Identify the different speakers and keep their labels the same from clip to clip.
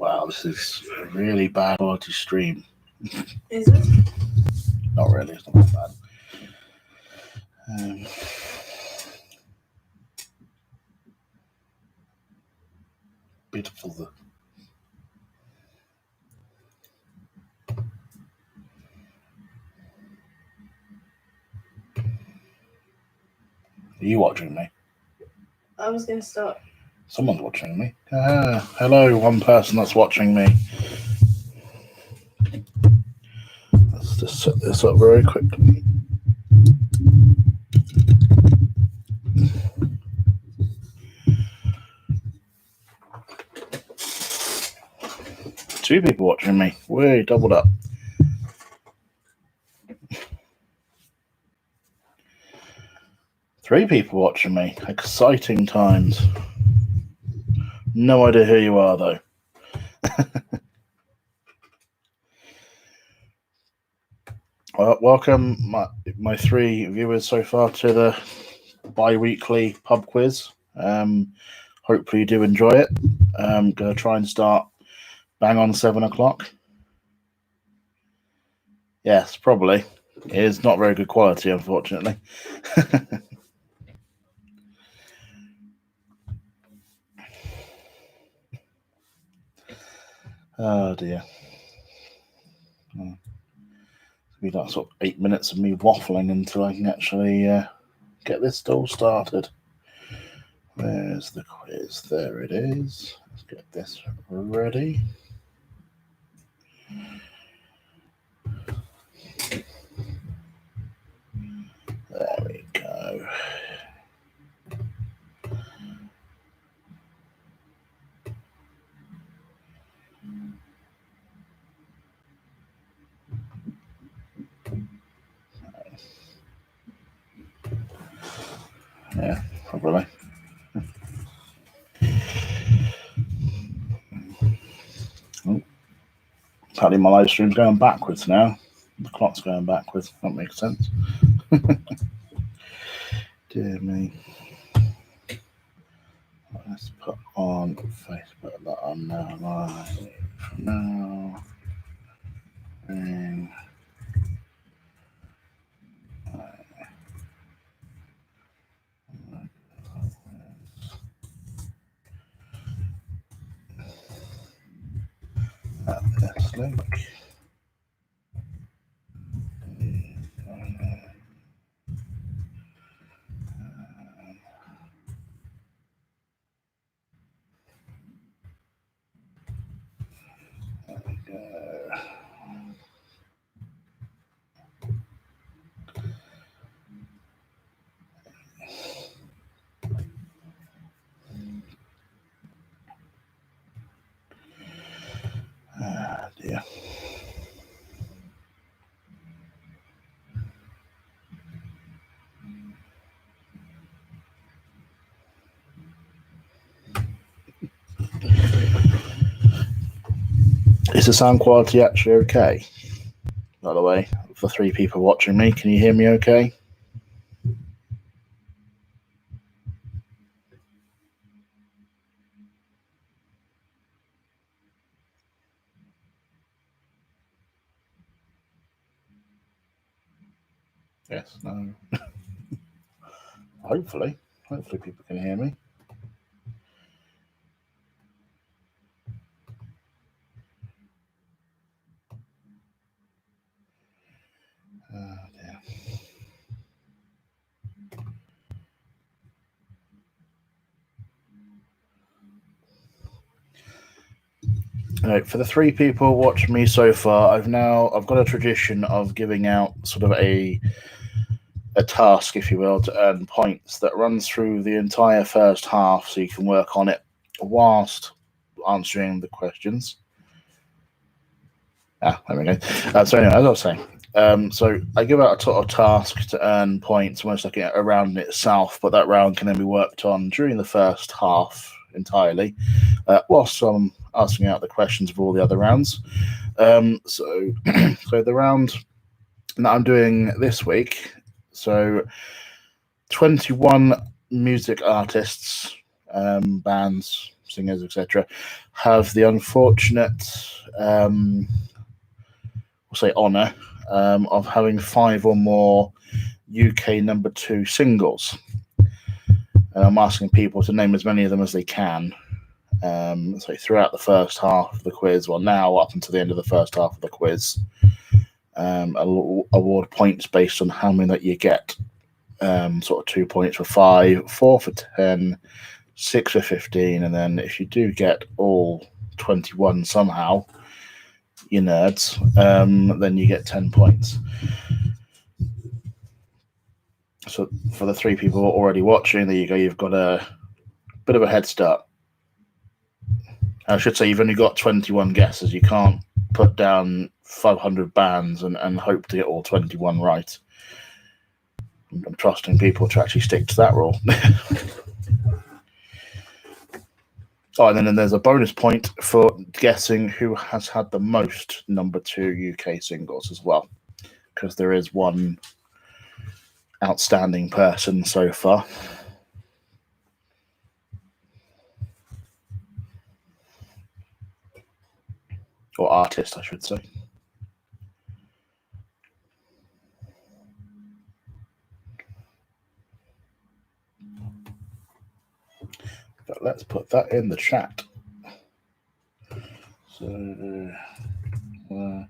Speaker 1: Wow, this is a really bad quality stream.
Speaker 2: Is it?
Speaker 1: Not really, it's not that bad. Beautiful. Are you watching me?
Speaker 2: I was going to start.
Speaker 1: Someone's watching me. Hello, one person that's watching me. Let's just set this up very quickly. Two people watching me. Way doubled up. Three people watching me. Exciting times. No idea who you are, though. Well, welcome, my three viewers so far to the bi-weekly pub quiz. Hopefully you do enjoy it. I'm going to try and start bang on 7 o'clock. Yes, probably. It is not very good quality, unfortunately. Oh dear. Be like sort of 8 minutes of me waffling until I can actually get this all started. Where's the quiz? There it is. Let's get this ready. There we go. Yeah, probably. Apparently my live stream's going backwards now. The clock's going backwards. That makes sense. Dear me. Let's put on Facebook that I'm now live. Now. This link. There we go. Ah, dear. Is the sound quality actually okay? By the way, for three people watching me, can you hear me okay? Yes, no. Hopefully people can hear me. Oh dear. Right, for the three people watching me so far, I've got a tradition of giving out sort of a task, if you will, to earn points that runs through the entire first half, so you can work on it whilst answering the questions. There we go. So anyway, as I was saying, so I give out a total task to earn points, almost like a round in itself, but that round can then be worked on during the first half entirely, whilst I'm asking out the questions of all the other rounds. So the round that I'm doing this week, so 21 music artists, bands, singers, etc., have the unfortunate, we'll say, honour of having 5 or more UK number 2 singles. And I'm asking people to name as many of them as they can. So throughout the first half of the quiz, well, now up until the end of the first half of the quiz, award points based on how many that you get. Sort of 2 points for 5, 4 for 10, 6 for 15, and then if you do get all 21 somehow, you nerds, then you get 10 points. So for the 3 people already watching, there you go. You've got a bit of a head start. I should say you've only got 21 guesses. You can't put down 500 bands and hope to get all 21 right. I'm trusting people to actually stick to that rule. Oh, and then there's a bonus point for guessing who has had the most number 2 UK singles as well, because there is one outstanding person so far. Or artist, I should say. But let's put that in the chat. So, okay.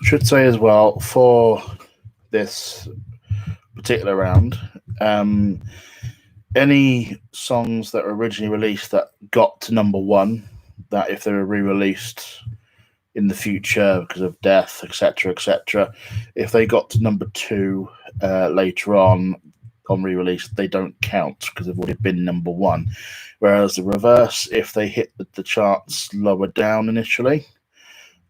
Speaker 1: Should say as well, for this particular round, any songs that were originally released that got to number 1, that if they were re-released in the future because of death, etc., if they got to number 2 later on re-release, they don't count because they've already been number 1. Whereas the reverse, if they hit the charts lower down initially,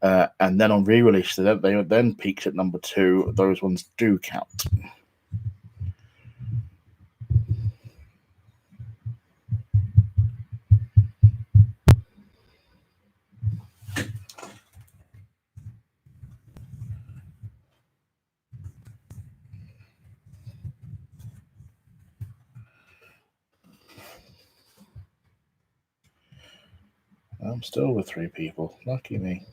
Speaker 1: and then on re-release they then peaked at number 2, those ones do count. I'm still with 3 people. Lucky me.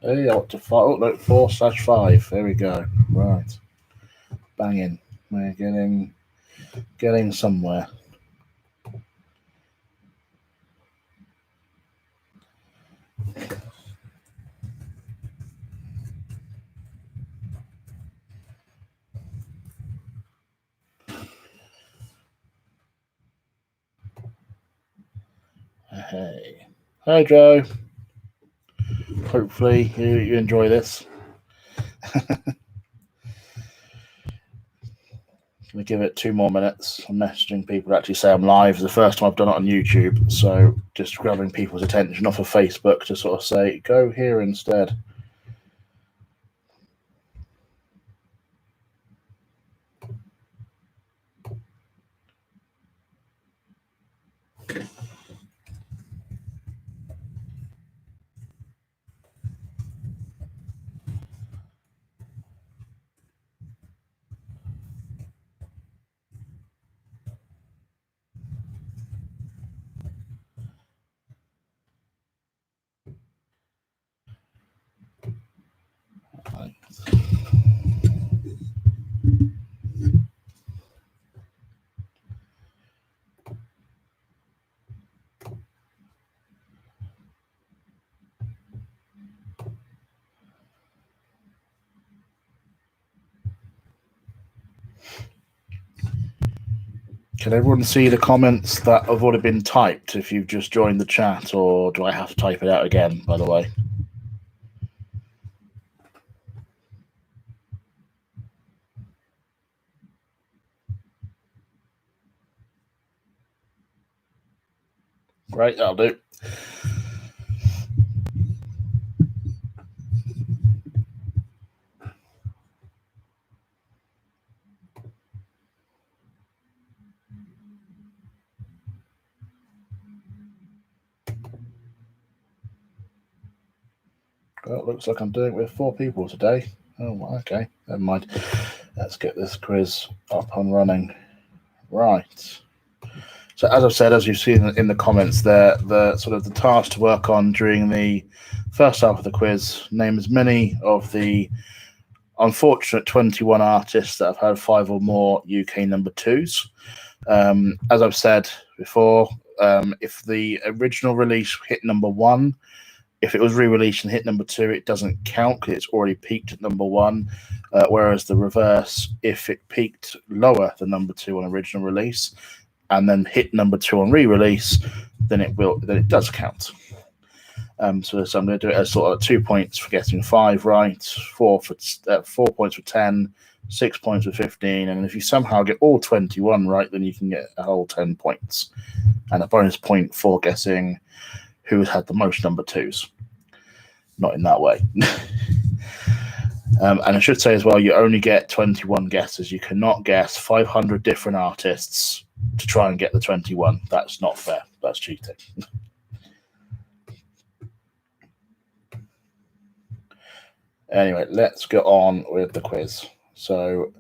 Speaker 1: Hey, I want to 4/5. There we go. Right. Banging. We're getting somewhere. Hey. Hi, Joe. Hopefully you enjoy this. Gonna give it 2 more minutes. I'm messaging people to actually say I'm live. It's the first time I've done it on YouTube, so just grabbing people's attention off of Facebook to sort of say, go here instead. Can everyone see the comments that have already been typed if you've just joined the chat, or do I have to type it out again, by the way? Right, that'll do. Well, it looks like I'm doing it with 4 people today. Oh, okay. Never mind. Let's get this quiz up and running. Right. So as I've said, as you've seen in the comments there, the sort of the task to work on during the first half of the quiz, name as many of the unfortunate 21 artists that have had 5 or more UK number 2s. As I've said before, if the original release hit number 1, if it was re-released and hit number 2, it doesn't count because it's already peaked at number 1. Whereas the reverse, if it peaked lower than number 2 on original release and then hit number 2 on re-release, then it does count. So I'm going to do it as sort of 2 points for getting 5 right, 4 points for 10, 6 points for 15, and if you somehow get all 21 right, then you can get a whole 10 points, and a bonus point for guessing who had the most number 2s. Not in that way. And I should say as well, you only get 21 guesses. You cannot guess 500 different artists to try and get the 21. That's not fair. That's cheating. Anyway, let's get on with the quiz. So,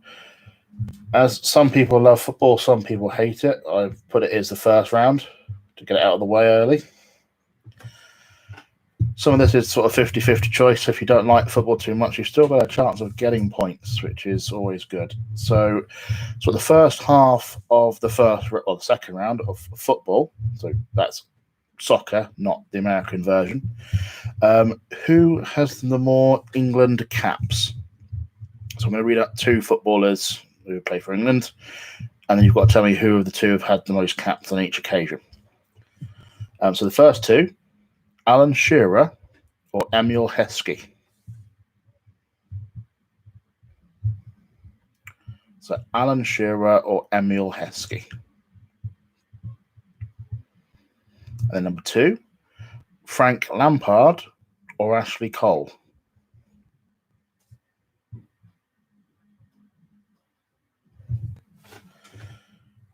Speaker 1: as some people love football, some people hate it. I've put it as the first round to get it out of the way early. Some of this is sort of 50-50 choice. If you don't like football too much, you've still got a chance of getting points, which is always good. So the first half of the second round of football, so that's soccer, not the American version. Who has the more England caps? So I'm going to read out 2 footballers who play for England, and then you've got to tell me who of the 2 have had the most caps on each occasion. So the first 2, Alan Shearer or Emil Heskey? So Alan Shearer or Emil Heskey? And then number 2, Frank Lampard or Ashley Cole?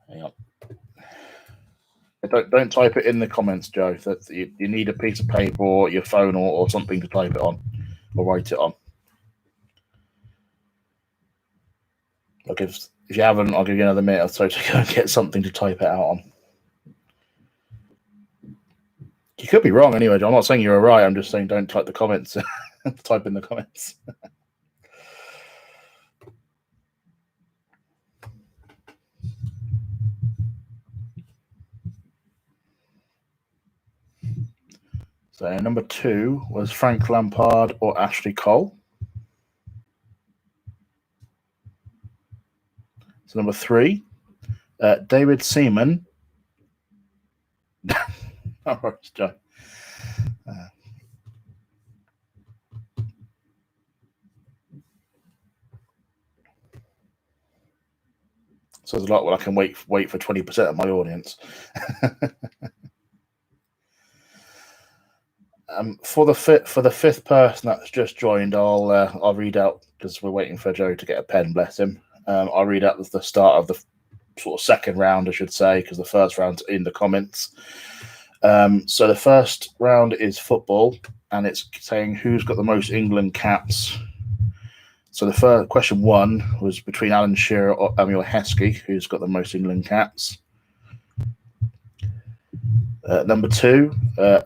Speaker 1: Hang on. Don't type it in the comments, Joe. That you need a piece of paper or your phone or something to type it on or write it on. If you haven't, I'll give you another minute or so to go and get something to type it out on. You could be wrong anyway, John. I'm not saying you're right. I'm just saying don't type the comments. Type in the comments. So number 2 was Frank Lampard or Ashley Cole. So number 3, David Seaman. All right, Joe. So there's a lot where I can wait for 20% of my audience. For the fifth person that's just joined, I'll read out, because we're waiting for Joe to get a pen. Bless him. I'll read out the start of the sort of second round, I should say, because the first round's in the comments. So the first round is football, and it's saying who's got the most England caps. So the first question 1 was between Alan Shearer or Emil Heskey, who's got the most England caps. Number 2,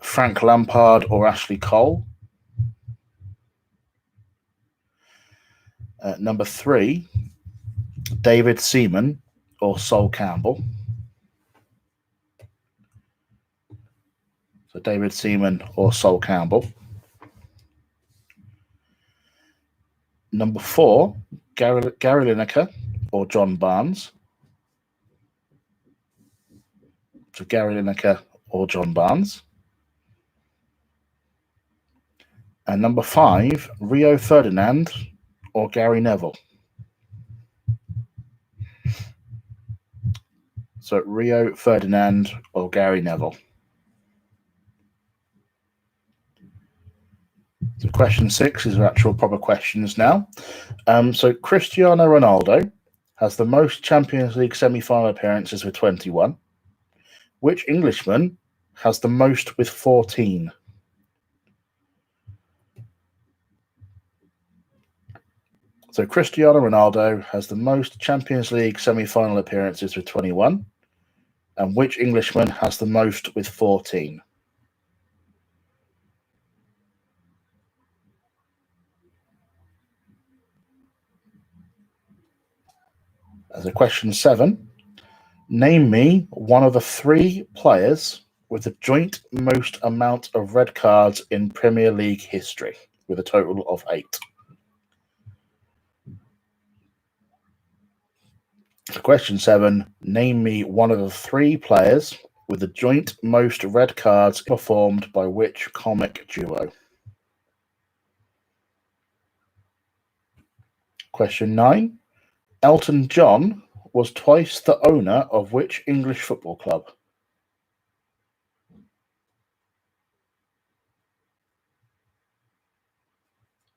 Speaker 1: Frank Lampard or Ashley Cole. Number 3, David Seaman or Sol Campbell. So David Seaman or Sol Campbell. Number 4, Gary Lineker or John Barnes. So Gary Lineker or John Barnes. And number 5, Rio Ferdinand or Gary Neville. So Rio Ferdinand or Gary Neville. So question 6 is actual proper questions now. So Cristiano Ronaldo has the most Champions League semi-final appearances with 21. Which Englishman has the most with 14? So Cristiano Ronaldo has the most Champions League semi-final appearances with 21. And which Englishman has the most with 14? As a question 7, name me one of the 3 players with the joint most amount of red cards in Premier League history, with a total of 8. So question 7, name me one of the 3 players with the joint most red cards performed by which comic duo? Question 9, Elton John was twice the owner of which English football club?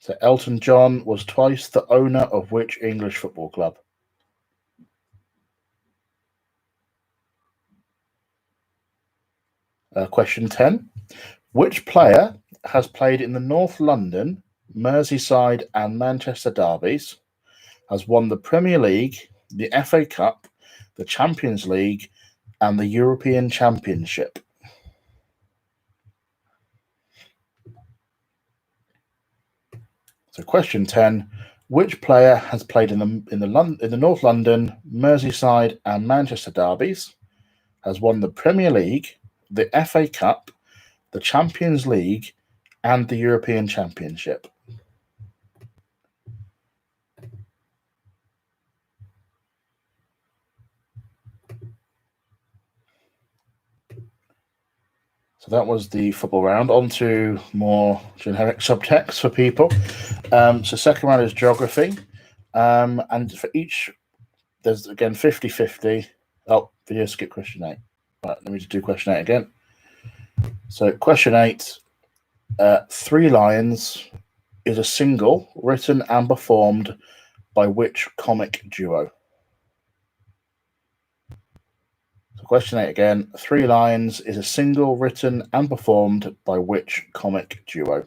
Speaker 1: So Elton John was twice the owner of which English football club? Question 10. Which player has played in the North London, Merseyside and Manchester derbies, has won the Premier League, the FA Cup, the Champions League and the European Championship? So question 10. Which player has played in the North London, Merseyside and Manchester derbies, has won the Premier League, the FA Cup, the Champions League and the European Championship? So that was the football round. On to more generic subtext for people. So second round is geography. And for each, there's again 50-50. Oh, video skip question 8. Right, let me just do question 8 again. So question 8, 3 Lions is a single written and performed by which comic duo? So question 8 again, 3 Lions is a single written and performed by which comic duo?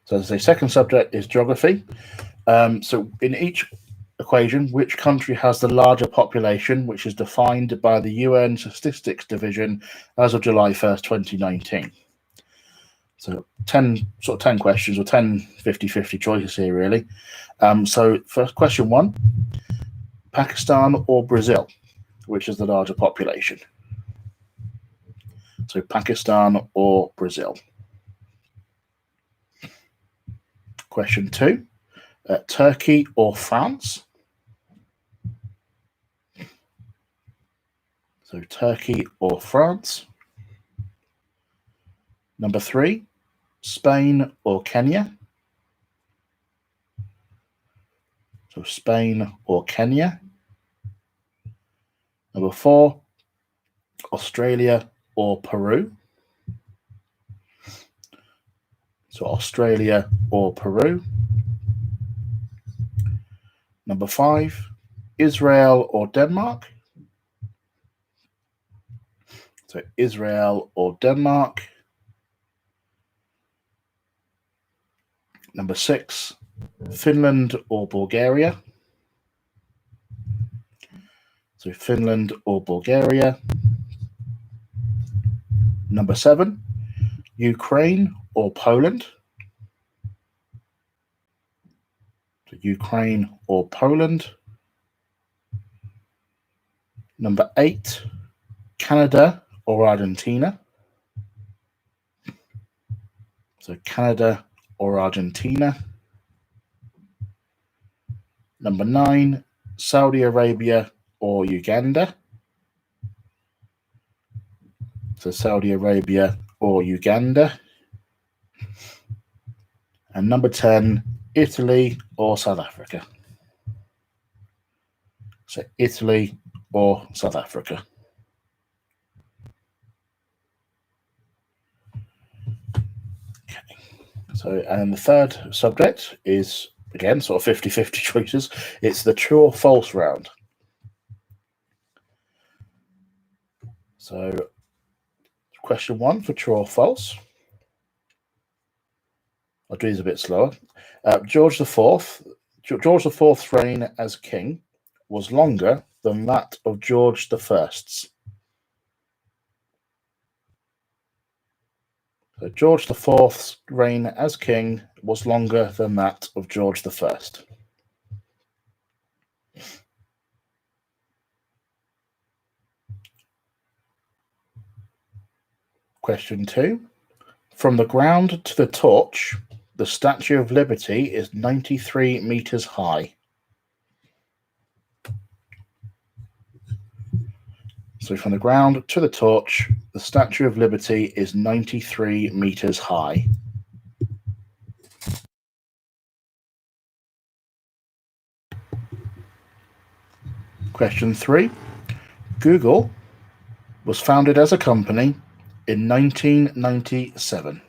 Speaker 1: So as I say, second subject is geography. So in each equation, which country has the larger population, which is defined by the UN Statistics Division as of July 1st, 2019? So 10 questions, or 10 50-50 choices here, really. So first, question 1, Pakistan or Brazil, which is the larger population? So Pakistan or Brazil. Question 2, Turkey or France? So Turkey or France. Number 3, Spain or Kenya? So Spain or Kenya. Number 4, Australia or Peru? So Australia or Peru. Number 5, Israel or Denmark? So Israel or Denmark. Number 6, Finland or Bulgaria? So Finland or Bulgaria. Number 7, Ukraine or Poland? So Ukraine or Poland. Number 8, Canada or Argentina? So Canada or Argentina. Number 9, Saudi Arabia or Uganda. So Saudi Arabia or Uganda. And number 10, Italy or South Africa. So Italy or South Africa. Okay. So, and the third subject is, again, sort of 50-50 choices. It's the true or false round. So, question 1 for true or false. I'll do these a bit slower. George IV's reign as king was longer than that of George I's. So George IV's reign as king was longer than that of George I. Question 2. From the ground to the torch, the Statue of Liberty is 93 meters high. So from the ground to the torch, the Statue of Liberty is 93 meters high. Question 3. Google was founded as a company in 1997.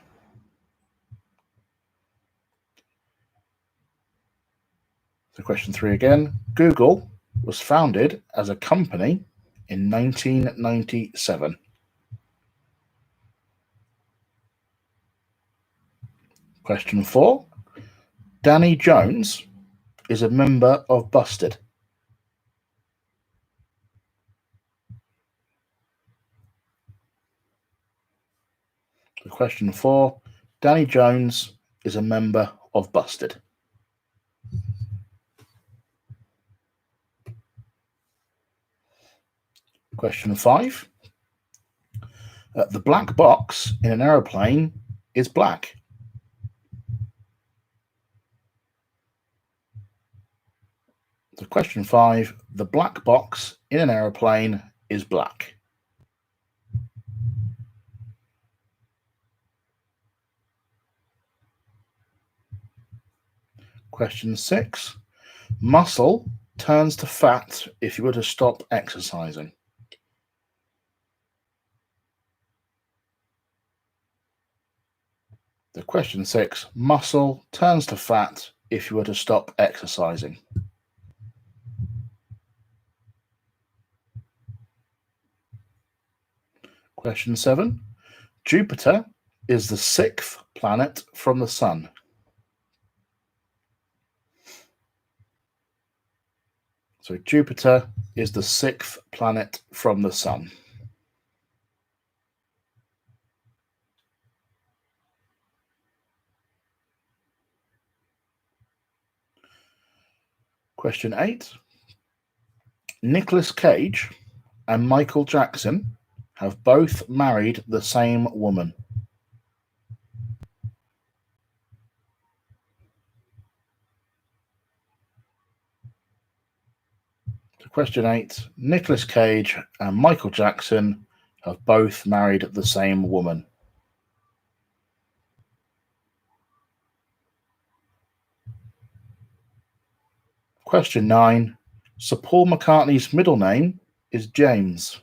Speaker 1: So question 3 again. Google was founded as a company in 1997. Question 4. Danny Jones is a member of Busted. So question 4. Danny Jones is a member of Busted. Question 5. The black box in an aeroplane is black. So question 5. The black box in an aeroplane is black. Question 6. Muscle turns to fat if you were to stop exercising. The question 6. Muscle turns to fat if you were to stop exercising. Question 7. Jupiter is the 6th planet from the Sun. So Jupiter is the 6th planet from the Sun. Question 8. Nicolas Cage and Michael Jackson have both married the same woman. So question 8. Nicolas Cage and Michael Jackson have both married the same woman. Question 9. Sir Paul McCartney's middle name is James.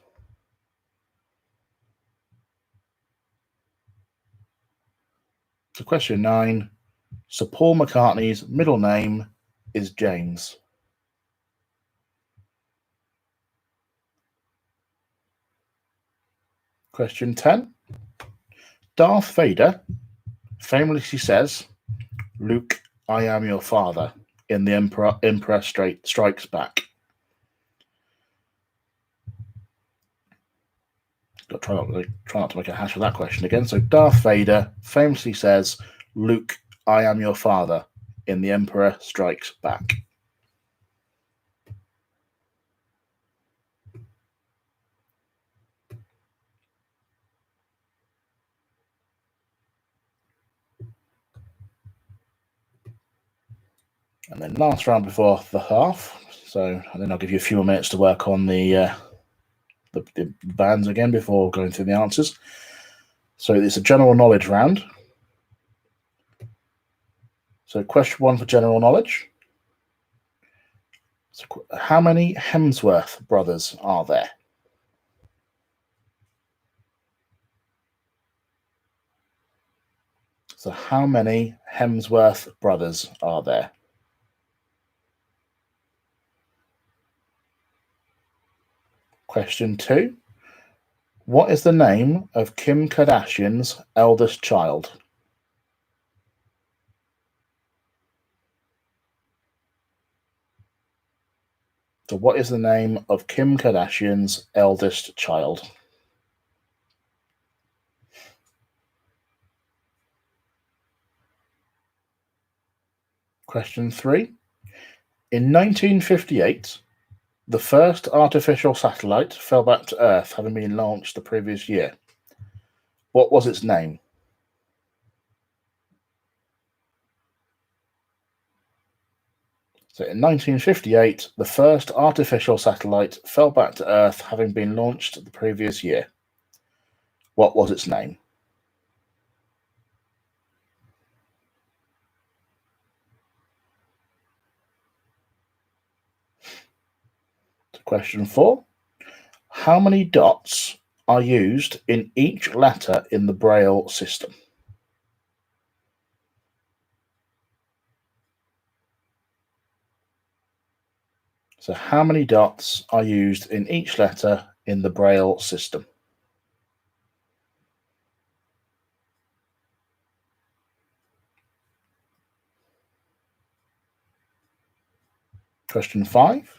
Speaker 1: So question 9. Sir Paul McCartney's middle name is James. Question 10. Darth Vader famously says, "Luke, I am your father," in The Emperor Strikes Back. Try not to make a hash of that question again. So Darth Vader famously says, "Luke, I am your father," in The Emperor Strikes Back. And then last round before the half. So, and then I'll give you a few more minutes to work on the bands again before going through the answers. So it's a general knowledge round. So question 1 for general knowledge. So how many Hemsworth brothers are there? So how many Hemsworth brothers are there? Question 2. What is the name of Kim Kardashian's eldest child? So what is the name of Kim Kardashian's eldest child? Question 3. In 1958, the first artificial satellite fell back to Earth, having been launched the previous year. What was its name? So in 1958, the first artificial satellite fell back to Earth, having been launched the previous year. What was its name? Question 4. How many dots are used in each letter in the Braille system? So how many dots are used in each letter in the Braille system? Question 5.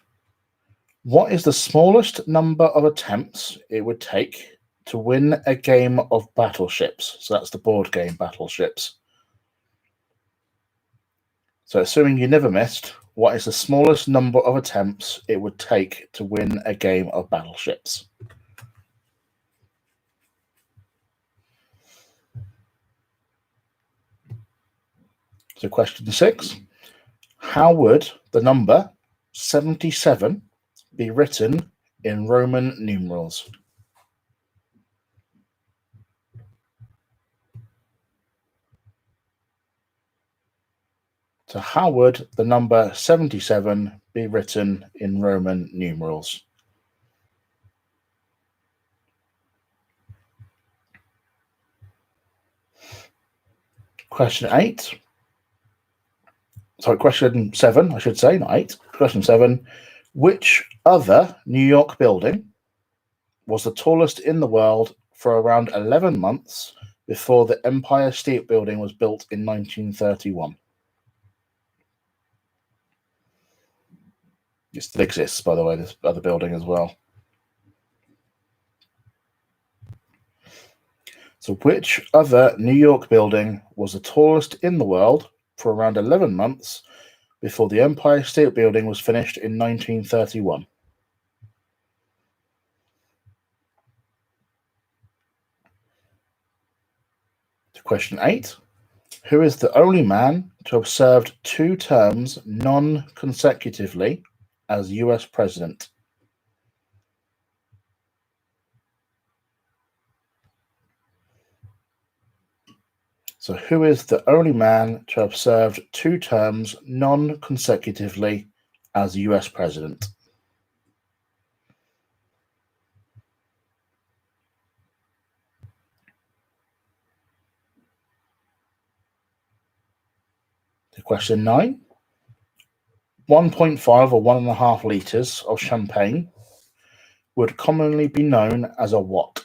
Speaker 1: What is the smallest number of attempts it would take to win a game of Battleships? So that's the board game Battleships. So assuming you never missed, what is the smallest number of attempts it would take to win a game of Battleships? So question 6. How would the number 77 be written in Roman numerals? So how would the number 77 be written in Roman numerals? Question 8. Sorry, question 7, I should say, not 8. Question 7. Which other New York building was the tallest in the world for around 11 months before the Empire State Building was built in 1931? It still exists, by the way, this other building as well. So which other New York building was the tallest in the world for around 11 months before the Empire State Building was finished in 1931? Question 8. Who is the only man to have served 2 terms non-consecutively as US president? So who is the only man to have served 2 terms non-consecutively as US president? Question 9. 1.5 or 1.5 litres of champagne would commonly be known as a what?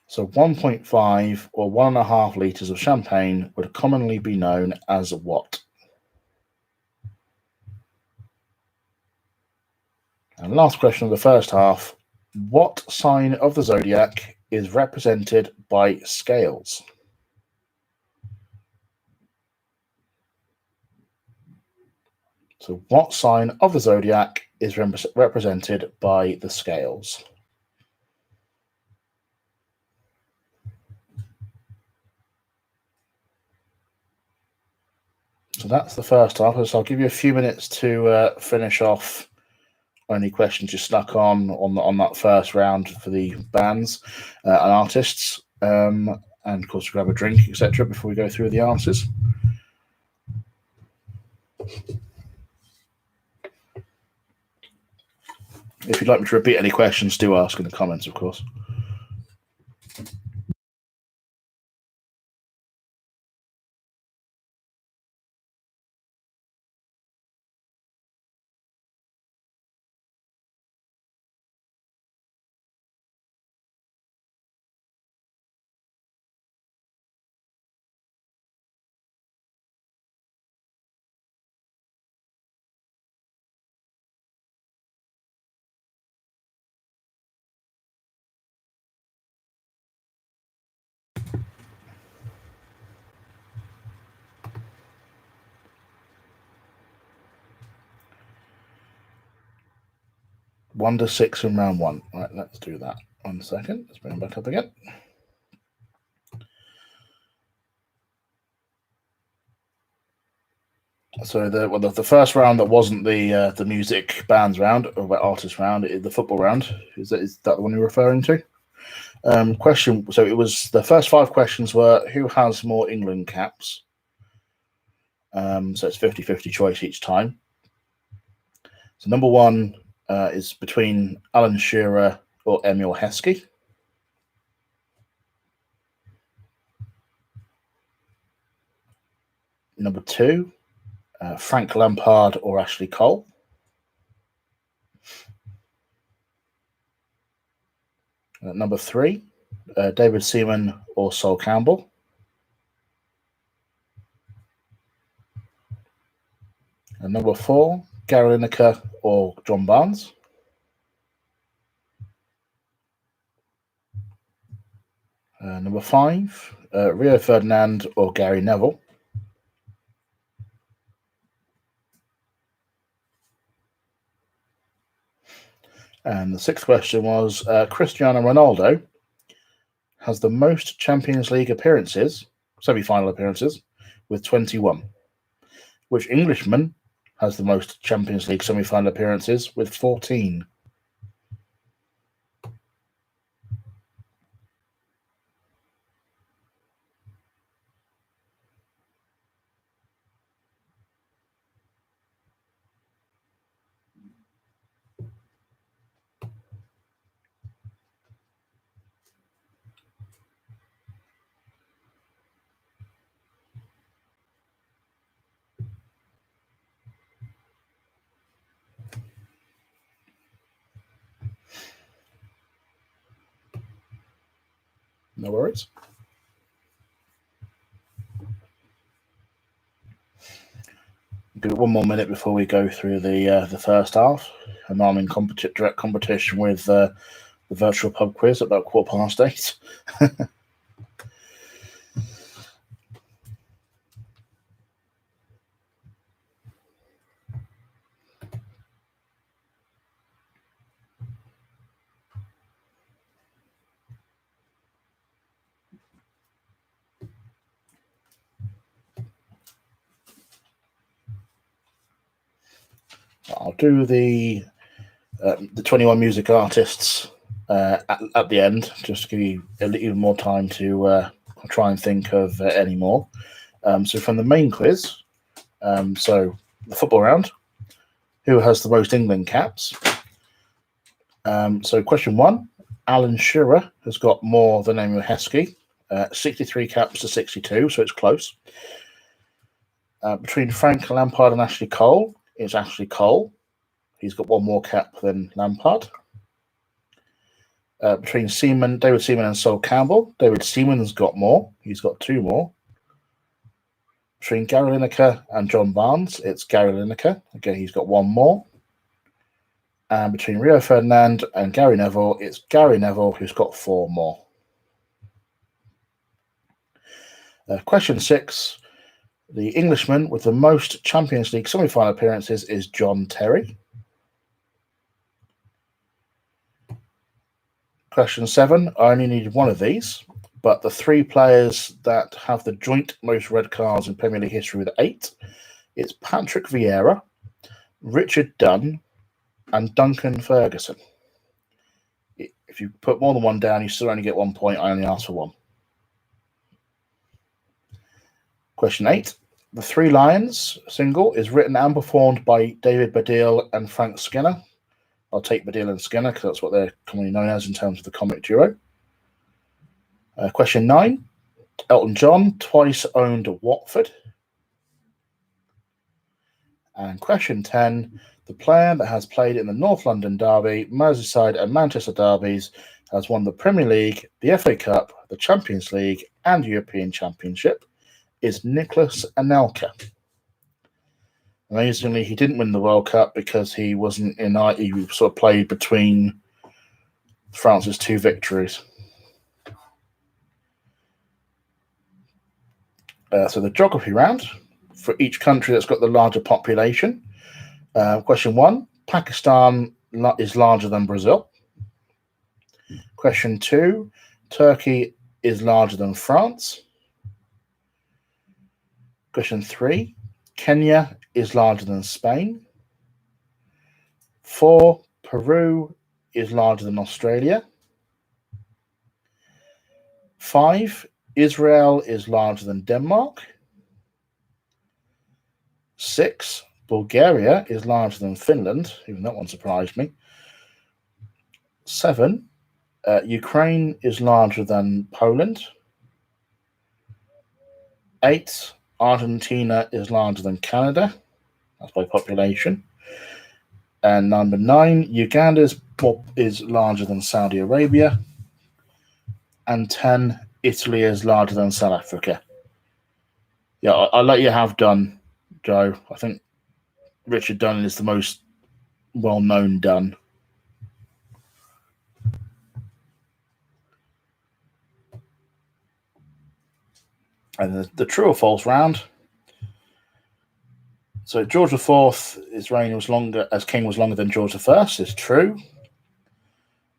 Speaker 1: So 1.5 or 1.5 litres of champagne would commonly be known as what? And last question of the first half. What sign of the zodiac is represented by scales? So what sign of the zodiac is represented by the scales? that's the first half. So I'll give you a few minutes to finish off any questions you snuck on that first round for the bands and artists, and of course grab a drink, etc. before we go through the answers. If you'd like me to repeat any questions, do ask in the comments, of course. One to six in round one. Right, let's do that. 1 second. Let's bring it back up again. So the first round that wasn't the music bands round or the artist round, the football round. Is that the one you're referring to? Question. So it was the first 5 questions were who has more England caps. So it's 50-50 choice each time. So number 1 is between Alan Shearer or Emil Heskey. Number 2, Frank Lampard or Ashley Cole. Number 3, David Seaman or Sol Campbell. And number 4, Gary Lineker or John Barnes. Number 5, Rio Ferdinand or Gary Neville. And the 6th question was Cristiano Ronaldo has the most Champions League appearances, semi-final appearances, with 21. Which Englishman has the most Champions League semi-final appearances with 14? No worries. Give it 1 more minute before we go through the first half, and now I'm in direct competition with the virtual pub quiz at about 8:15. I'll do the 21 music artists at the end, just to give you even more time to try and think of any more. So from the main quiz, so the football round, who has the most England caps? So question 1, Alan Shearer has got more than Emil Heskey, 63 caps to 62, so it's close. Between Frank Lampard and Ashley Cole, it's Ashley Cole. He's got 1 more cap than Lampard. Between David Seaman and Sol Campbell, David Seaman's got more. He's got 2 more. Between Gary Lineker and John Barnes, it's Gary Lineker. Again, he's got 1 more. And between Rio Ferdinand and Gary Neville, it's Gary Neville who's got 4 more. Question 6. The Englishman with the most Champions League semi-final appearances is John Terry. Question 7. I only needed 1 of these, but the 3 players that have the joint most red cards in Premier League history with 8 It's Patrick Vieira, Richard Dunn, and Duncan Ferguson. If you put more than one down, you still only get 1 point. I only ask for one. Question 8. The Three Lions single is written and performed by David Baddiel and Frank Skinner. I'll take Baddiel and Skinner because that's what they're commonly known as in terms of the comic duo. Question 9. Elton John twice owned Watford. And question 10. The player that has played in the North London Derby, Merseyside and Manchester Derbies has won the Premier League, the FA Cup, the Champions League and European Championship is Nicolas Anelka. Amazingly, he didn't win the World Cup because he wasn't in. He sort of played between France's two victories. So the geography round for each country that's got the larger population. Question 1: Pakistan is larger than Brazil. Question 2: Turkey is larger than France. Question 3: Kenya is larger than Spain. 4: Peru is larger than Australia. 5: Israel is larger than Denmark. 6: Bulgaria is larger than Finland. Even that one surprised me. 7: Ukraine is larger than Poland. 8: Argentina is larger than Canada. That's by population. And number 9, Uganda is larger than Saudi Arabia. And 10, Italy is larger than South Africa. Yeah, I'll let you have Dunn, Joe. I think Richard Dunn is the most well-known Dunn. And the true or false round. So George IV, his reign was longer as king was longer than George I. Is true.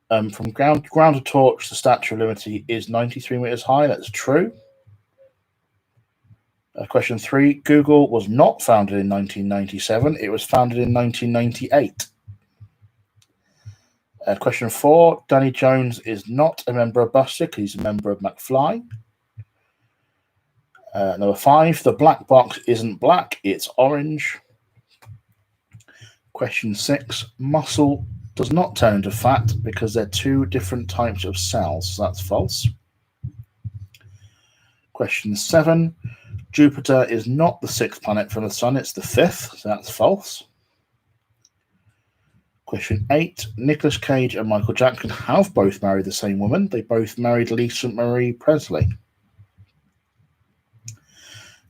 Speaker 1: From ground to torch, the Statue of Liberty is 93 meters high. That's true. Question 3: Google was not founded in 1997. It was founded in 1998. Question 4: Danny Jones is not a member of Busted. He's a member of McFly. Number 5: the black box isn't black, it's orange. Question 6: muscle does not turn into fat because they're two different types of cells. So that's false. Question 7: Jupiter is not the 6th planet from the sun, it's the 5th. So that's false. Question 8: Nicolas Cage and Michael Jackson have both married the same woman. They both married Lisa Marie Presley.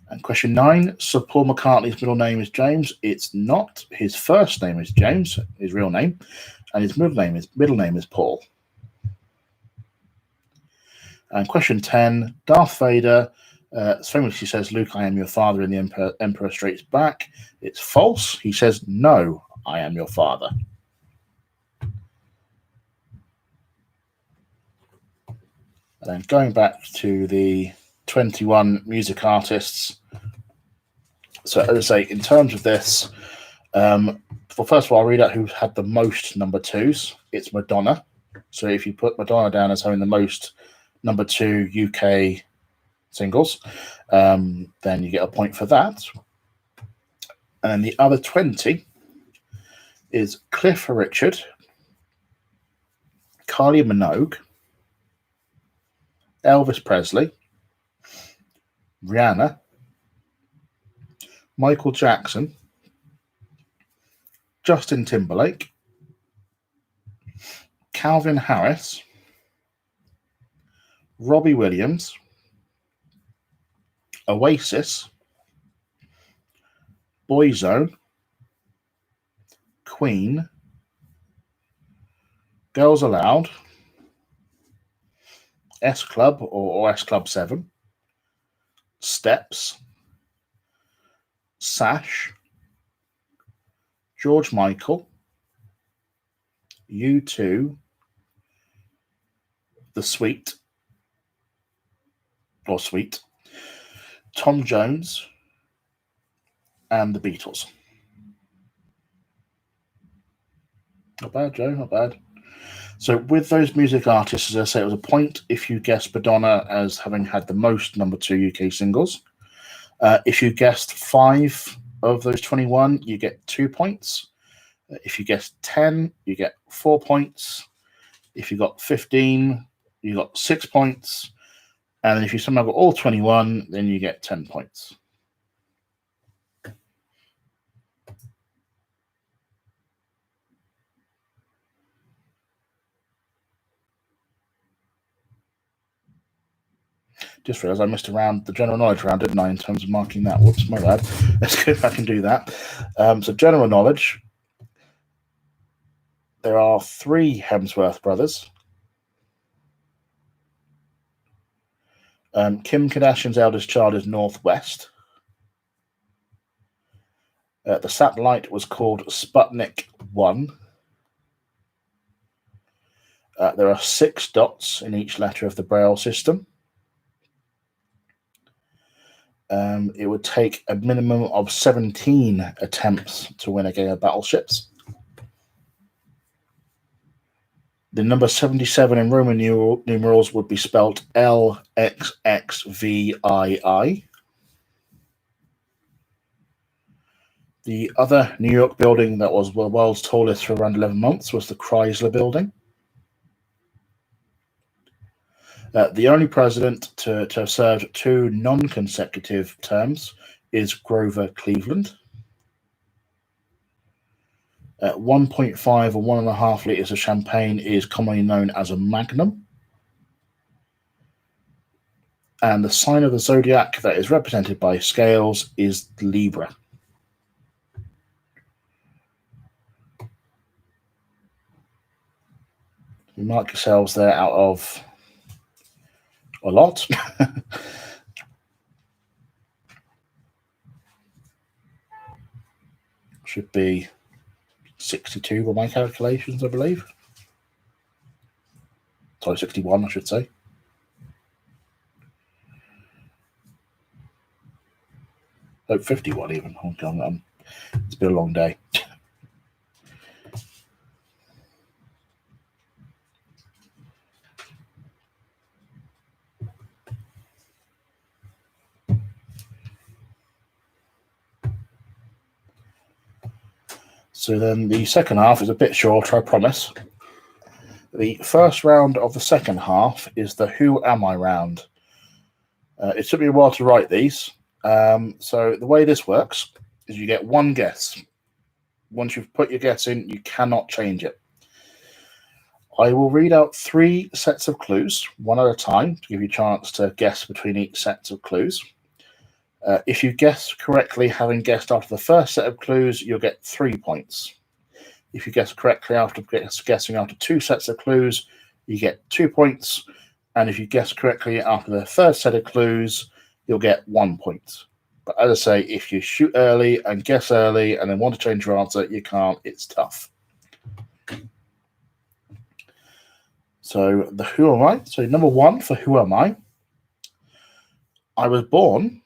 Speaker 1: And question 9: Sir Paul McCartney's middle name is James. It's not. His first name is James, his real name, and his middle name is Paul. And question 10: Darth Vader famously says, "Luke, I am your father," in The Emperor Strikes Back. It's false. He says, "No, I am your father." And then going back to the 21 music artists. So, as I say, in terms of this, well, first of all, I'll read out who had the most number 2s. It's Madonna. So, if you put Madonna down as having the most number 2 UK singles, then you get a point for that. And the other 20 is Cliff Richard, Kylie Minogue, Elvis Presley, Rihanna, Michael Jackson, Justin Timberlake, Calvin Harris, Robbie Williams, Oasis, Boyzone, Queen, Girls Aloud, S Club or S Club 7, Steps, Sash, George Michael, U2, The Sweet, Tom Jones, and the Beatles. Not bad, Joe, not bad. So with those music artists, as I say, it was a point if you guessed Madonna as having had the most number 2 UK singles. If you guessed 5 of those 21, you get 2 points. If you guessed 10, you get 4 points. If you got 15, you got 6 points. And then if you somehow got all 21, then you get 10 points. Just realised I missed around the general knowledge round, didn't I, in terms of marking that? Whoops, my bad. Let's go back and do that. So general knowledge. There are 3 Hemsworth brothers. Kim Kardashian's eldest child is Northwest. The satellite was called Sputnik 1. There are 6 dots in each letter of the Braille system. It would take a minimum of 17 attempts to win a game of battleships. The number 77 in Roman numerals would be spelt LXXVII. The other New York building that was the world's tallest for around 11 months was the Chrysler Building. The only president to have served 2 non-consecutive terms is Grover Cleveland. 1.5 or 1.5 litres of champagne is commonly known as a magnum. And the sign of the zodiac that is represented by scales is Libra. You mark yourselves there out of a lot. Should be 62 by my calculations, I believe. Sorry, 61, I should say. Oh, 51 even. Oh, God, it's been a long day. So then the second half is a bit shorter, I promise. The first round of the second half is the Who Am I round. It took me a while to write these. So the way this works is you get 1 guess. Once you've put your guess in, you cannot change it. I will read out 3 sets of clues, one at a time, to give you a chance to guess between each set of clues. If you guess correctly, having guessed after the first set of clues, you'll get 3 points. If you guess correctly after guessing after 2 sets of clues, you get 2 points. And if you guess correctly after the third set of clues, you'll get 1 point. But as I say, if you shoot early and guess early and then want to change your answer, you can't. It's tough. So the Who Am I? So number 1 for Who Am I? I was born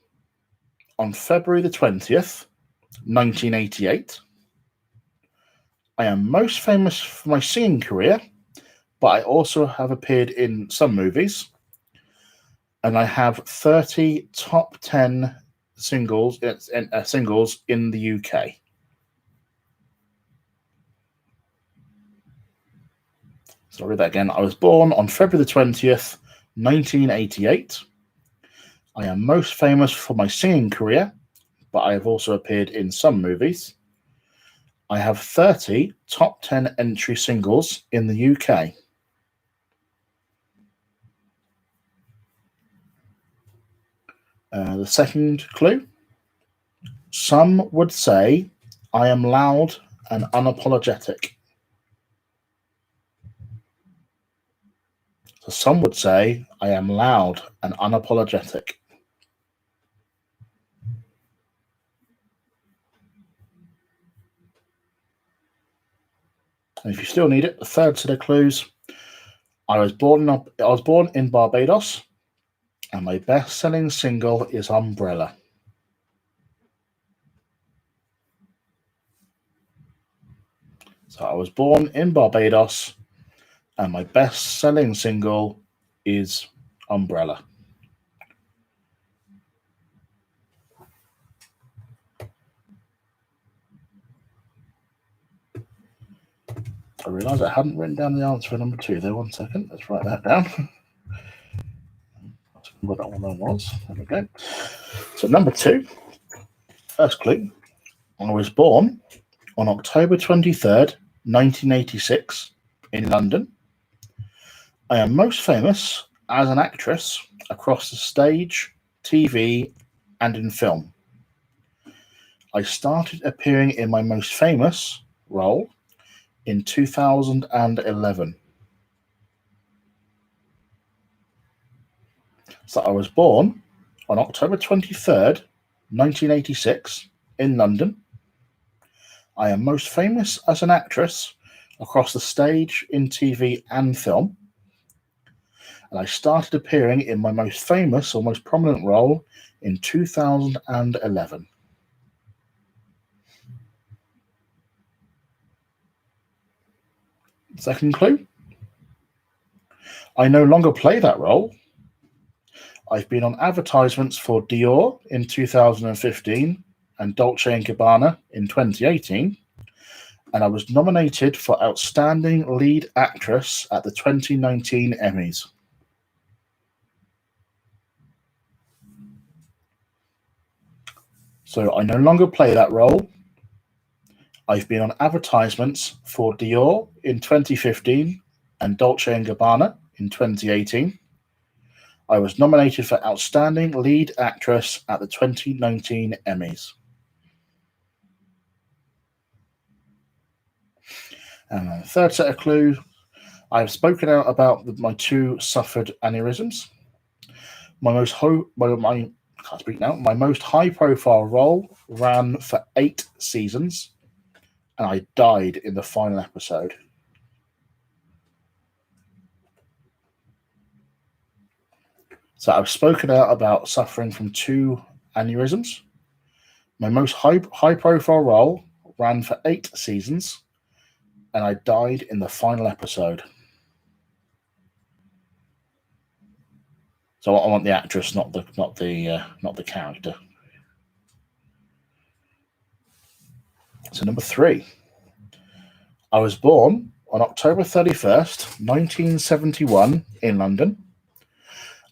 Speaker 1: on February the 20th, 1988. I am most famous for my singing career, but I also have appeared in some movies. And I have 30 top 10 singles in the UK. So I'll read that again. I was born on February the 20th, 1988. I am most famous for my singing career, but I have also appeared in some movies. I have 30 top 10 entry singles in the UK. The second clue. Some would say I am loud and unapologetic. So some would say I am loud and unapologetic. And if you still need it, the third set of clues. I was born in Barbados, and my best-selling single is Umbrella. So I was born in Barbados, and my best-selling single is Umbrella. I realised I hadn't written down the answer for number 2 there. 1 second. Let's write that down. That's what that one was. There we go. So number 2, first clue. I was born on October 23rd, 1986 in London. I am most famous as an actress across the stage, TV, and in film. I started appearing in my most famous role in 2011. So I was born on October 23rd, 1986 in London. I am most famous as an actress across the stage, in TV, and film. And I started appearing in my most famous or most prominent role in 2011. Second clue. I no longer play that role. I've been on advertisements for Dior in 2015 and Dolce & Gabbana in 2018, and I was nominated for Outstanding Lead Actress at the 2019 Emmys. So I no longer play that role. I've been on advertisements for Dior in 2015 and Dolce & Gabbana in 2018. I was nominated for Outstanding Lead Actress at the 2019 Emmys. And the third set of clues, I've spoken out about my 2 suffered aneurysms. My most high-profile role ran for 8 seasons, and I died in the final episode. So I've spoken out about suffering from 2 aneurysms. My most high-profile role ran for 8 seasons, and I died in the final episode. So I want the actress, not the character. So number 3. I was born on October 31st, 1971 in London.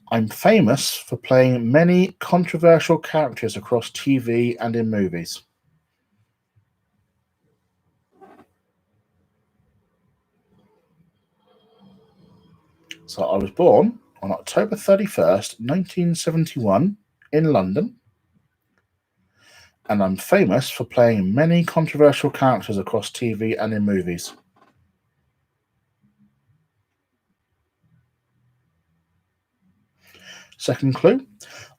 Speaker 1: I'm famous for playing many controversial characters across TV and in movies. So I was born on October 31st, 1971 in London, and I'm famous for playing many controversial characters across TV and in movies. Second clue,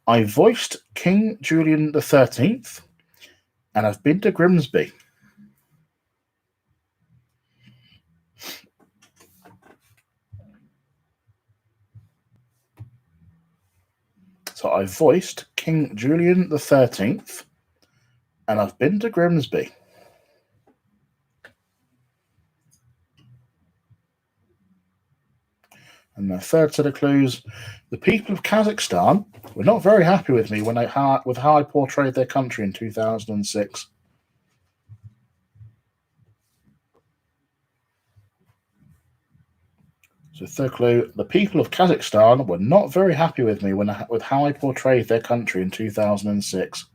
Speaker 1: I voiced King Julian XIII, and I've been to Grimsby. So I voiced King Julian XIII, and I've been to Grimsby. And the third set of clues, the people of Kazakhstan were not very happy with me with how I portrayed their country in 2006. So third clue, the people of Kazakhstan were not very happy with me with how I portrayed their country in 2006.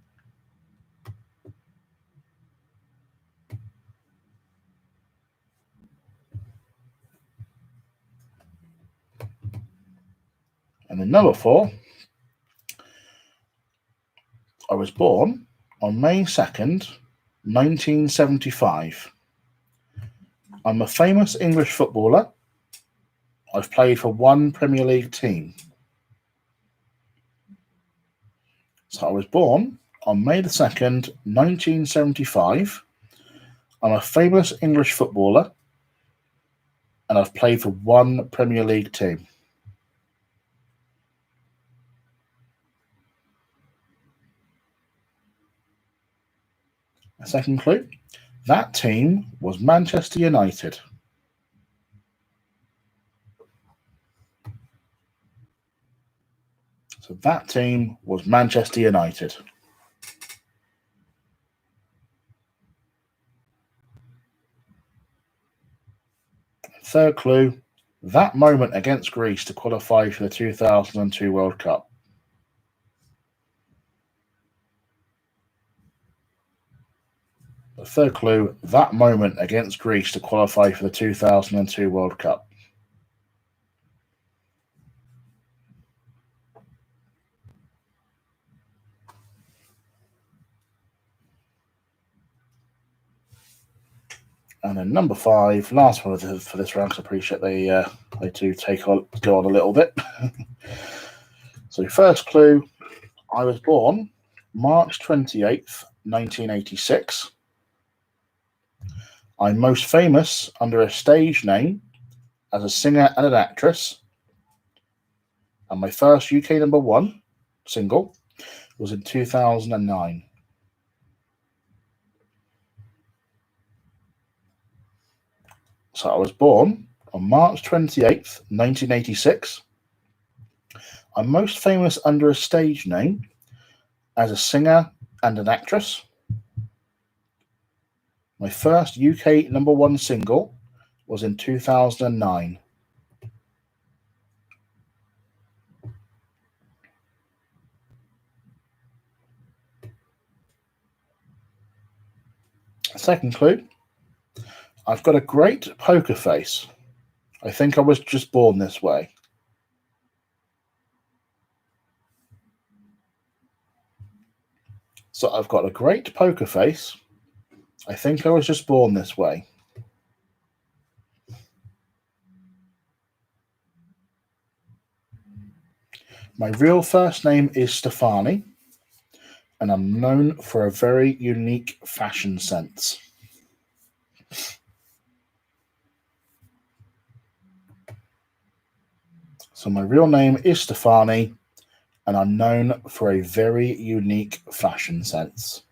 Speaker 1: And then number 4, I was born on May 2nd, 1975. I'm a famous English footballer. I've played for 1 Premier League team. So I was born on May the 2nd, 1975. I'm a famous English footballer, and I've played for 1 Premier League team. A second clue, That team was Manchester United. So that team was Manchester United. Third clue, that moment against Greece to qualify for the 2002 World Cup. The third clue, that moment against Greece to qualify for the 2002 World Cup. And then number 5, last one for this round, because I appreciate they do go on a little bit. So first clue, I was born March 28th, 1986. I'm most famous under a stage name as a singer and an actress. And my first UK #1 single was in 2009. So I was born on March 28th, 1986. I'm most famous under a stage name as a singer and an actress. My first UK #1 single was in 2009. Second clue, I've got a great poker face. I think I was just born this way. So I've got a great poker face. I think I was just born this way. My real first name is Stefani, and I'm known for a very unique fashion sense. So my real name is Stefani, and I'm known for a very unique fashion sense.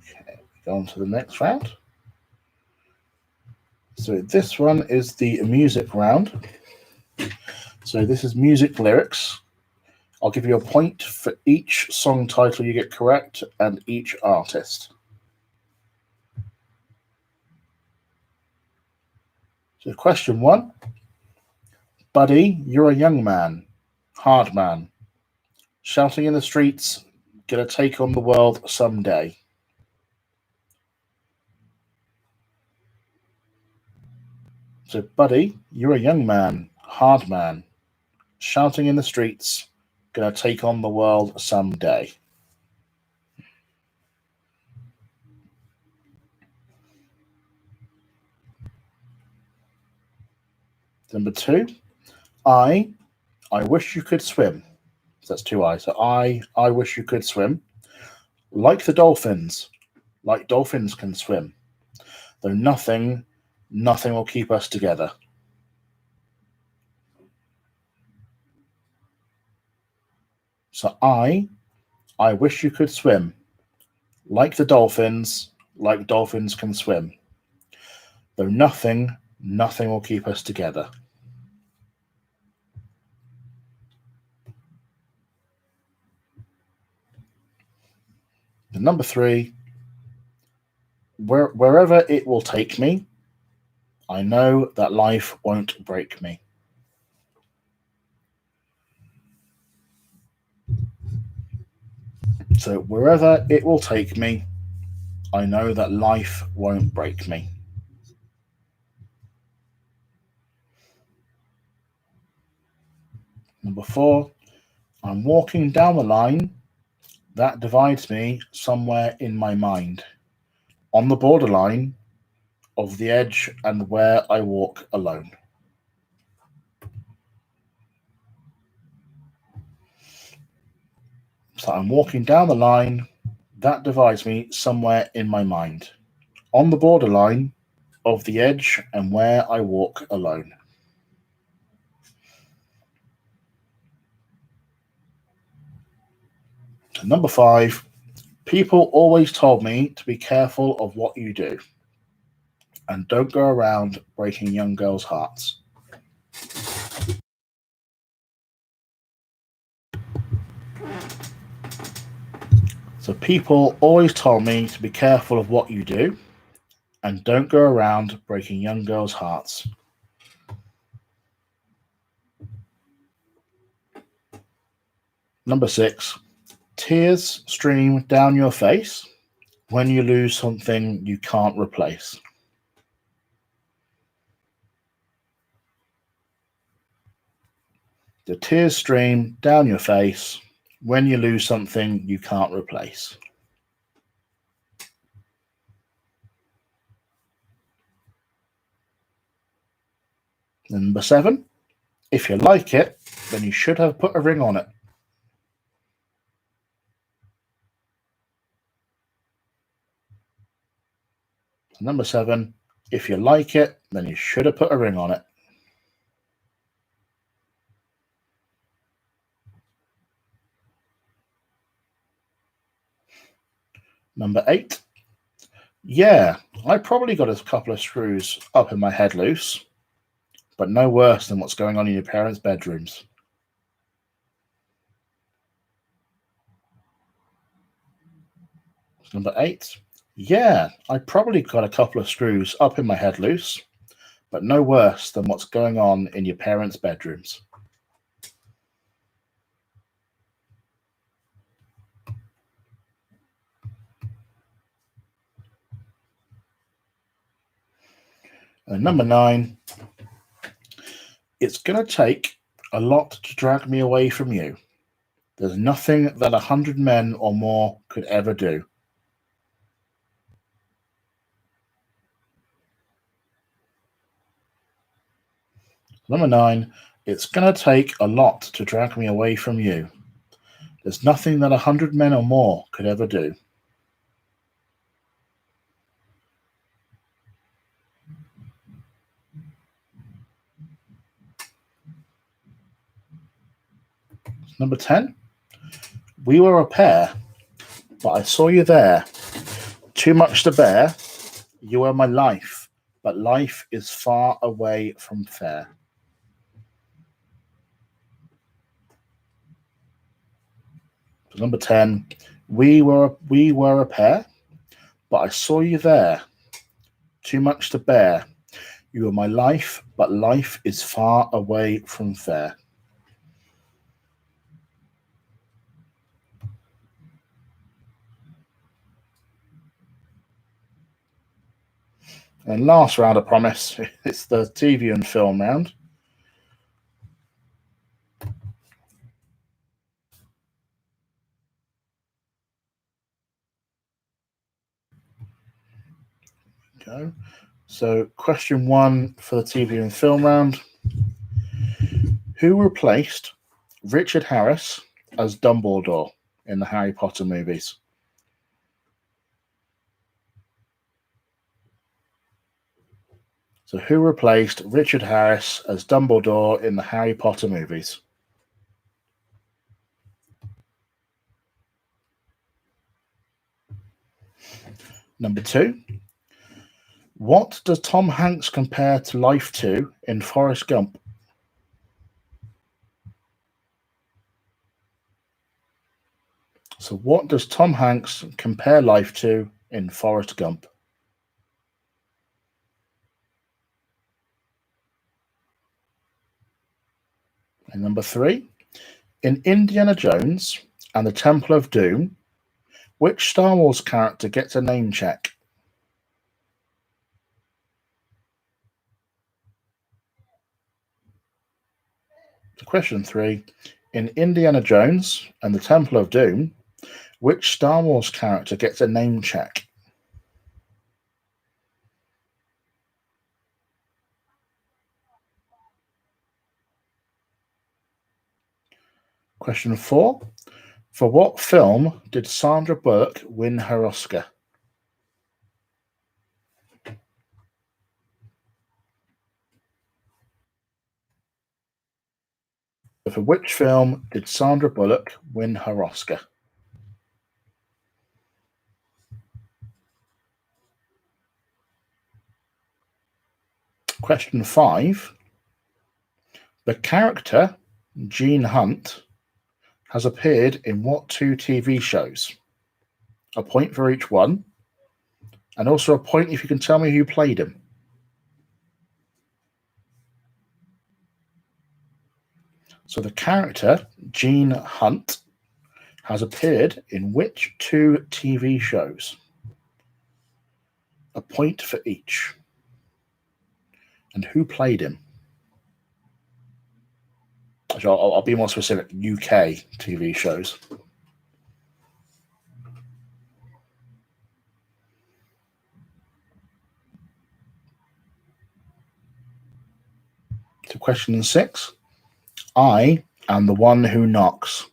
Speaker 1: Okay, go on to the next round. So this one is the music round. So this is music lyrics. I'll give you a point for each song title you get correct and each artist. So question 1. Buddy, you're a young man, hard man, shouting in the streets, gonna take on the world someday. So buddy, you're a young man, hard man, shouting in the streets, gonna take on the world someday. Number 2, I wish you could swim. So that's 2 I. So I wish you could swim. Like the dolphins, like dolphins can swim. Though nothing will keep us together. So I wish you could swim. Like the dolphins, like dolphins can swim. Though nothing will keep us together. And number 3, wherever it will take me, I know that life won't break me. So wherever it will take me, I know that life won't break me. Number 4, I'm walking down the line that divides me somewhere in my mind, on the borderline of the edge and where I walk alone. So I'm walking down the line that divides me somewhere in my mind, on the borderline of the edge and where I walk alone. Number 5, people always told me to be careful of what you do and don't go around breaking young girls' hearts. So people always told me to be careful of what you do and don't go around breaking young girls' hearts. Number 6, tears stream down your face when you lose something you can't replace. The tears stream down your face when you lose something you can't replace. Number 7, if you like it, then you should have put a ring on it. Number 7, if you like it, then you should have put a ring on it. Number 8, yeah, I probably got a couple of screws up in my head loose, but no worse than what's going on in your parents' bedrooms. Number 8, yeah, I probably got a couple of screws up in my head loose, but no worse than what's going on in your parents' bedrooms. And number 9, it's going to take a lot to drag me away from you. There's nothing that 100 men or more could ever do. Number 9, it's going to take a lot to drag me away from you. There's nothing that 100 men or more could ever do. Number 10, we were a pair, but I saw you there. Too much to bear. You were my life, but life is far away from fair. Number 10, we were a pair, but I saw you there. Too much to bear. You were my life, but life is far away from fair. And last round, I promise, it's the TV and film round. Go. So, question 1 for the TV and film round. Who replaced Richard Harris as Dumbledore in the Harry Potter movies? So, who replaced Richard Harris as Dumbledore in the Harry Potter movies? Number 2, what does Tom Hanks compare to life to in Forrest Gump? So, what does Tom Hanks compare life to in Forrest Gump? And number 3, in Indiana Jones and the Temple of Doom, which Star Wars character gets a name check? So question 3, in Indiana Jones and the Temple of Doom, which Star Wars character gets a name check? Question 4, For what film did Sandra Bullock win her Oscar? For which film did Sandra Bullock win her Oscar? Question 5. The character, Gene Hunt, has appeared in what 2 TV shows? A point for each one, and also a point if you can tell me who played him. So the character, Gene Hunt, has appeared in which 2 TV shows? A point for each. And who played him? Actually, I'll be more specific. UK TV shows. So question 6. I am the one who knocks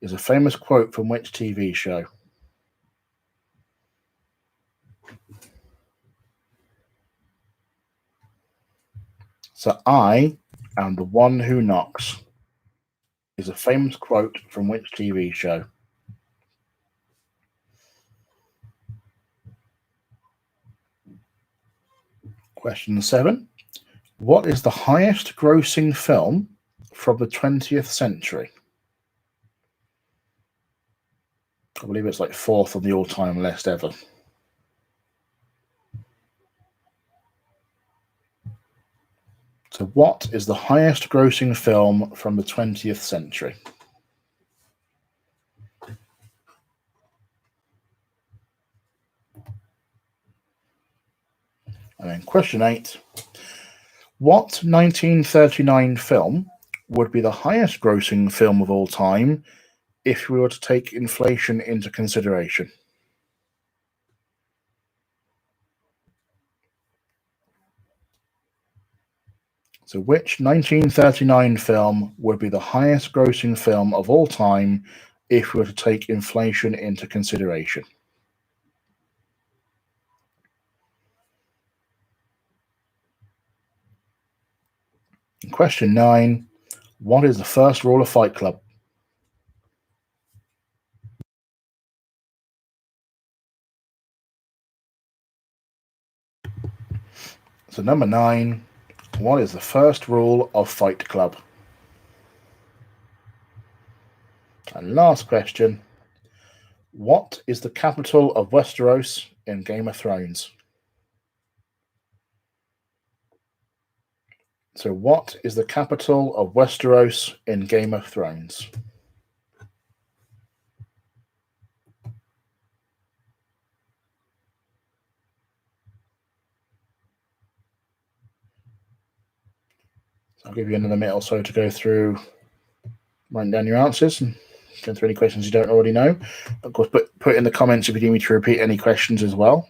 Speaker 1: is a famous quote from which TV show? So I am the one who knocks is a famous quote from which TV show? Question 7. What is the highest grossing film from the 20th century? I believe it's like 4th on the all-time list ever. So what is the highest grossing film from the 20th century? And then question 8. What 1939 film would be the highest grossing film of all time if we were to take inflation into consideration? So which 1939 film would be the highest grossing film of all time if we were to take inflation into consideration? Question 9. What is the first rule of Fight Club? So number 9. What is the first rule of Fight Club? And last question. What is the capital of Westeros in Game of Thrones? So what is the capital of Westeros in Game of Thrones? So I'll give you another minute or so to go through, write down your answers and go through any questions you don't already know. Of course, put in the comments if you need me to repeat any questions as well.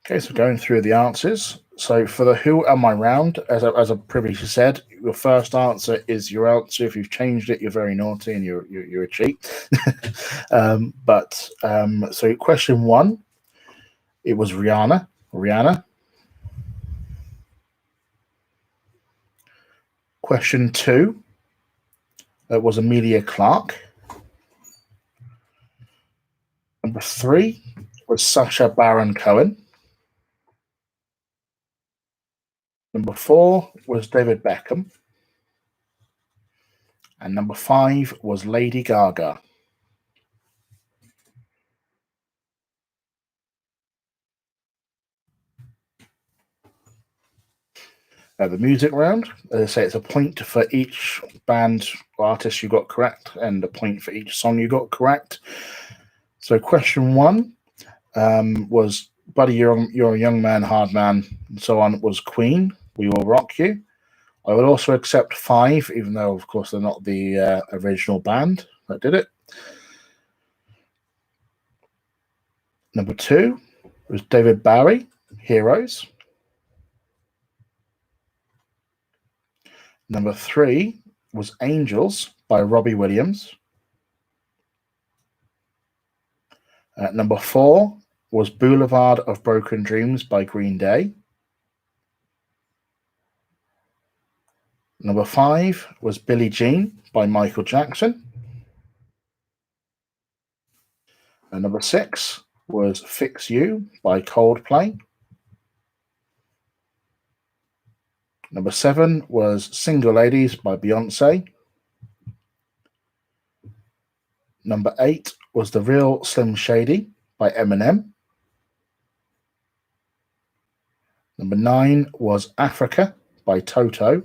Speaker 1: Okay, so going through the answers. So for the who am I round, as I previously said, your first answer is your answer. If you've changed it, you're very naughty and you're a cheat. So question 1, it was Rihanna. Question 2, it was Emilia Clarke. Number 3 was Sacha Baron Cohen. Number 4 was David Beckham. And number 5 was Lady Gaga. The music round, as I say, it's a point for each band or artist you got correct and a point for each song you got correct. So question 1 was Buddy, you're a young man, hard man, and so on, was Queen, We Will Rock You. I would also accept 5, even though, of course, they're not the original band that did it. Number 2 was David Bowie, Heroes. Number 3 was Angels by Robbie Williams. Number 4 was Boulevard of Broken Dreams by Green Day. Number 5 was Billie Jean by Michael Jackson. And number 6 was Fix You by Coldplay. Number 7 was Single Ladies by Beyonce. Number 8 was The Real Slim Shady by Eminem. Number 9 was Africa by Toto.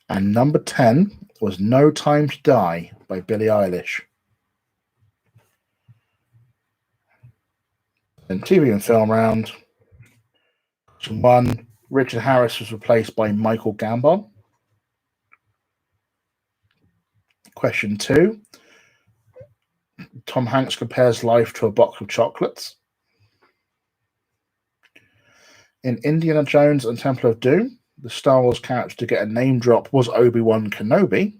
Speaker 1: And number 10 was No Time to Die by Billie Eilish. Then TV and film round. Question 1, Richard Harris was replaced by Michael Gambon. Question 2, Tom Hanks compares life to a box of chocolates. In Indiana Jones and Temple of Doom, the Star Wars character to get a name drop was Obi-Wan Kenobi,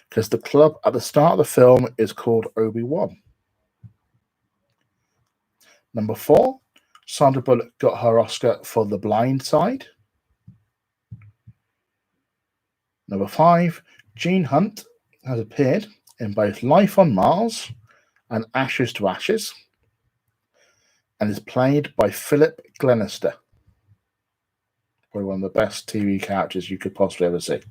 Speaker 1: because the club at the start of the film is called Obi-Wan. Number 4, Sandra Bullock got her Oscar for The Blind Side. Number 5, Gene Hunt has appeared in both Life on Mars and Ashes to Ashes, and is played by Philip Glenister. Probably one of the best TV characters you could possibly ever see.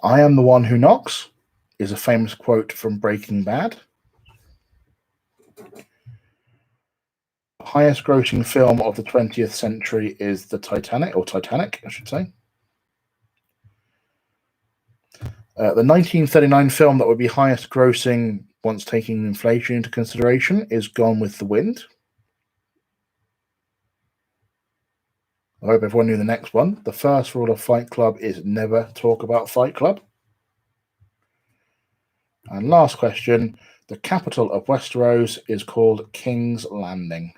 Speaker 1: I Am the One Who Knocks is a famous quote from Breaking Bad. The highest grossing film of the 20th century is The Titanic, or Titanic, I should say. The 1939 film that would be highest grossing once taking inflation into consideration is Gone with the Wind. I hope everyone knew the next one. The first rule of Fight Club is never talk about Fight Club. And last question, the capital of Westeros is called King's Landing.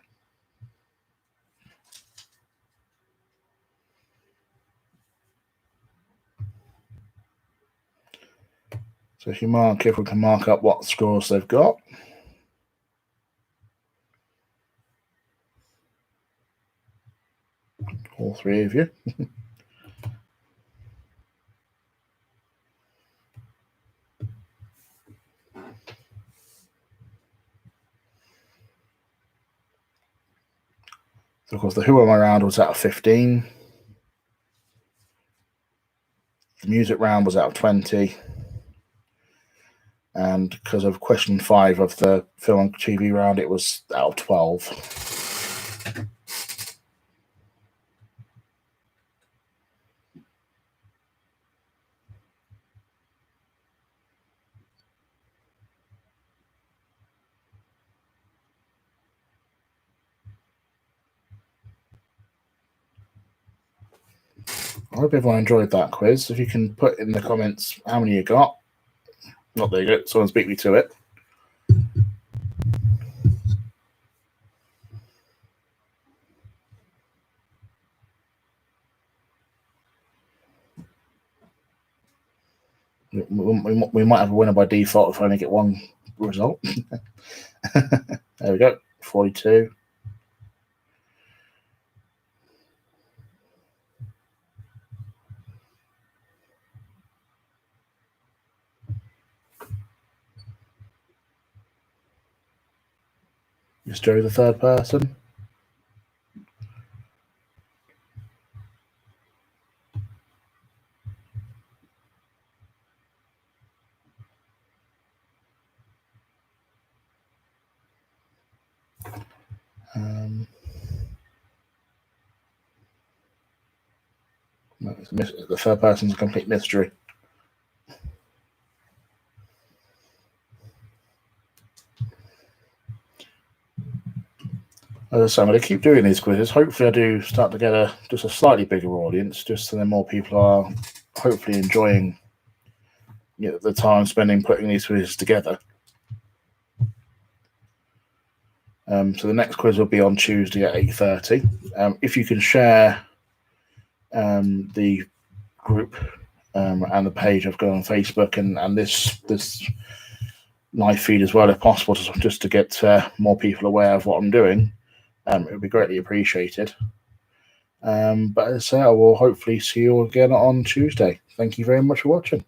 Speaker 1: So if we can mark up what scores they've got. All 3 of you. So of course, the Who Am I round was out of 15. The music round was out of 20. And because of question 5 of the film and TV round, it was out of 12. I hope everyone enjoyed that quiz. If you can put in the comments how many you got. Not there you go. Someone's beat me to it. We might have a winner by default if I only get one result. There we go. 42. Is Joe the third person? The third person's a complete mystery. As I say, I'm going to keep doing these quizzes. Hopefully, I do start to get just a slightly bigger audience, just so then more people are hopefully enjoying the time spending putting these quizzes together. So the next quiz will be on Tuesday at 8:30. If you can share the group and the page I've got on Facebook and this live feed as well, if possible, just to get more people aware of what I'm doing, it would be greatly appreciated. But as I say, I will hopefully see you again on Tuesday. Thank you very much for watching.